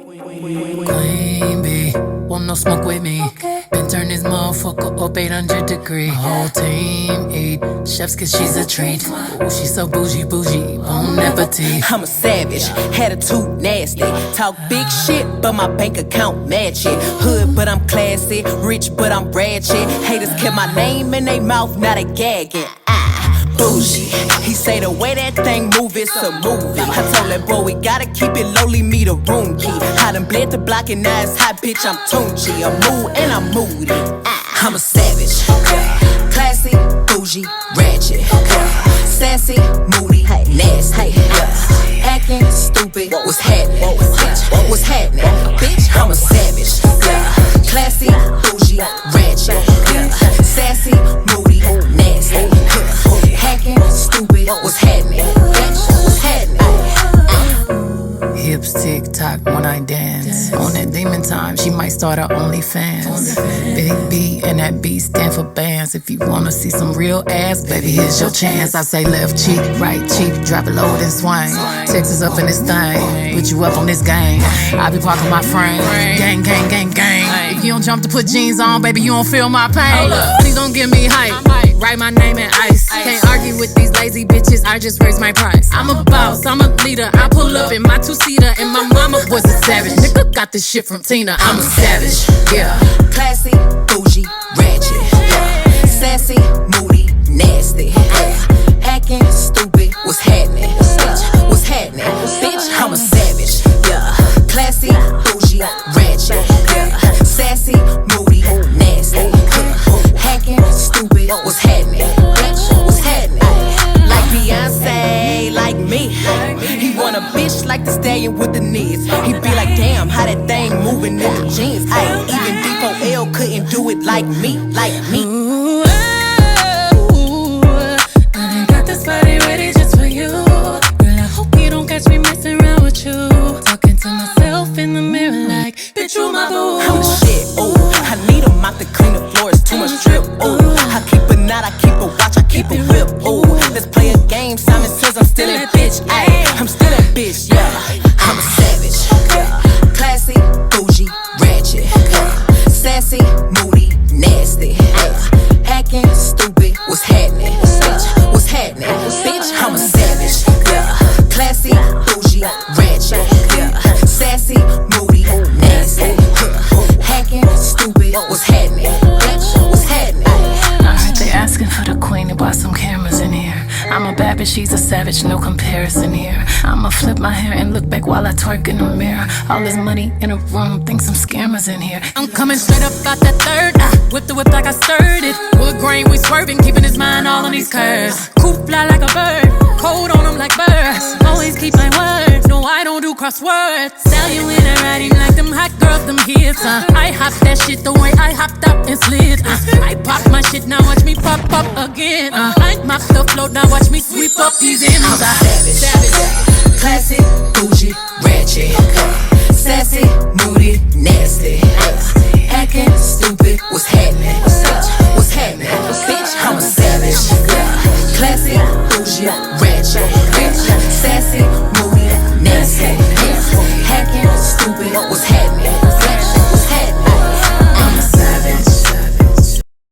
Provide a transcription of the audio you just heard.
Queen bee, want no smoke with me. Been turn this motherfucker up 800 degrees. Whole team eat chefs cause she's a treat. Ooh, she's so bougie, bon appetit. I'm a savage, attitude nasty. Talk big shit, but my bank account match it. Hood, but I'm classy. Rich, but I'm ratchet. Haters kept my name in they mouth, now they gagging. Bougie, he say the way that thing move, it's a movie. I told that boy we gotta keep it lowly, me the room key. I done bled the block and now it's hot, bitch, I'm Tunchi. I'm mood and I'm moody. I'm a savage, classy, bougie, ratchet, sassy, moody, nasty, acting stupid. What's happening? Bitch, what's happening? Bitch, I'm a savage, classy, bougie, ratchet, sassy, moody, nasty, hacking, stupid. What's happening? Bitch, what's happening? Hips tick-tock when I dance. On that demon time, she might start her OnlyFans. Big B and that B stand for bands. If you wanna see some real ass, baby, here's your chance. I say left cheek, right cheek, drop it low and swing. Texas up in this thing, put you up on this gang. I be parking my frame, gang, gang, gang, gang. If you don't jump to put jeans on, baby, you don't feel my pain. Please don't give me hype, write my name in ice. Can't argue with these lazy bitches, I just raise my price. I'm a boss, I'm a leader, I pull up in my two-seater, and my mama was a savage. Nigga got this shit from Tina, I'm a savage, yeah. Classy, bougie, ratchet, sassy, moody, nasty, acting stupid. What's happening? Bitch, what's happening? Bitch, I'm a savage, yeah. Classy, bougie, ratchet, sassy, moody, nasty, hacking stupid. What's happening? Bitch, what's happening? Like Beyonce, like me. He want a bitch like the stallion with the knees. He be like, damn, how that thing moving in the jeans. Ay, even D4L couldn't do it like me, like me. Ooh, I got this body ready just for you. Girl, I hope you don't catch me messing around with you. Talking to myself in the mirror like, bitch, you my boo. I'm the shit, ooh. I need a mop to clean the floors, too much drip, ooh. I keep a knot, I keep a watch, I keep a whip, ooh. Let's play a game, Simon says I'm still that bitch, ayy. I'm still that bitch, yeah. I'm a savage, classy, bougie, ratchet, sassy, moody, nasty, acting stupid. What's happening? Bitch, what's happening? Bitch, I'm a savage, classy, bougie, ratchet, sassy, moody, nasty, hacking stupid. What's happening? Bitch, what's happening? They asking for the queen to buy some cameras in here. I'm a bad bitch, she's a savage, no comparison here. I'ma flip my hair and look back while I twerk in the mirror. All this money in a room, think some scammers in here. I'm coming straight up out that third. Whip the whip like I stirred it. Wood grain, we swerving, keeping his mind all on these curves. Coop fly like a bird, cold on them like birds. Always keep my word, no I don't do crosswords. Sell you in a riding like them hot girls, them hits. I hop that shit the way I hopped up and slid. I pop my shit, now watch me pop up again. I mop the float, now watch me sweep up these ends. I'm savage, classy, bougie, ratchet, sassy, moody, nasty, acting stupid. What's happening? What's happening? Bitch, I'm a savage, classy, bougie,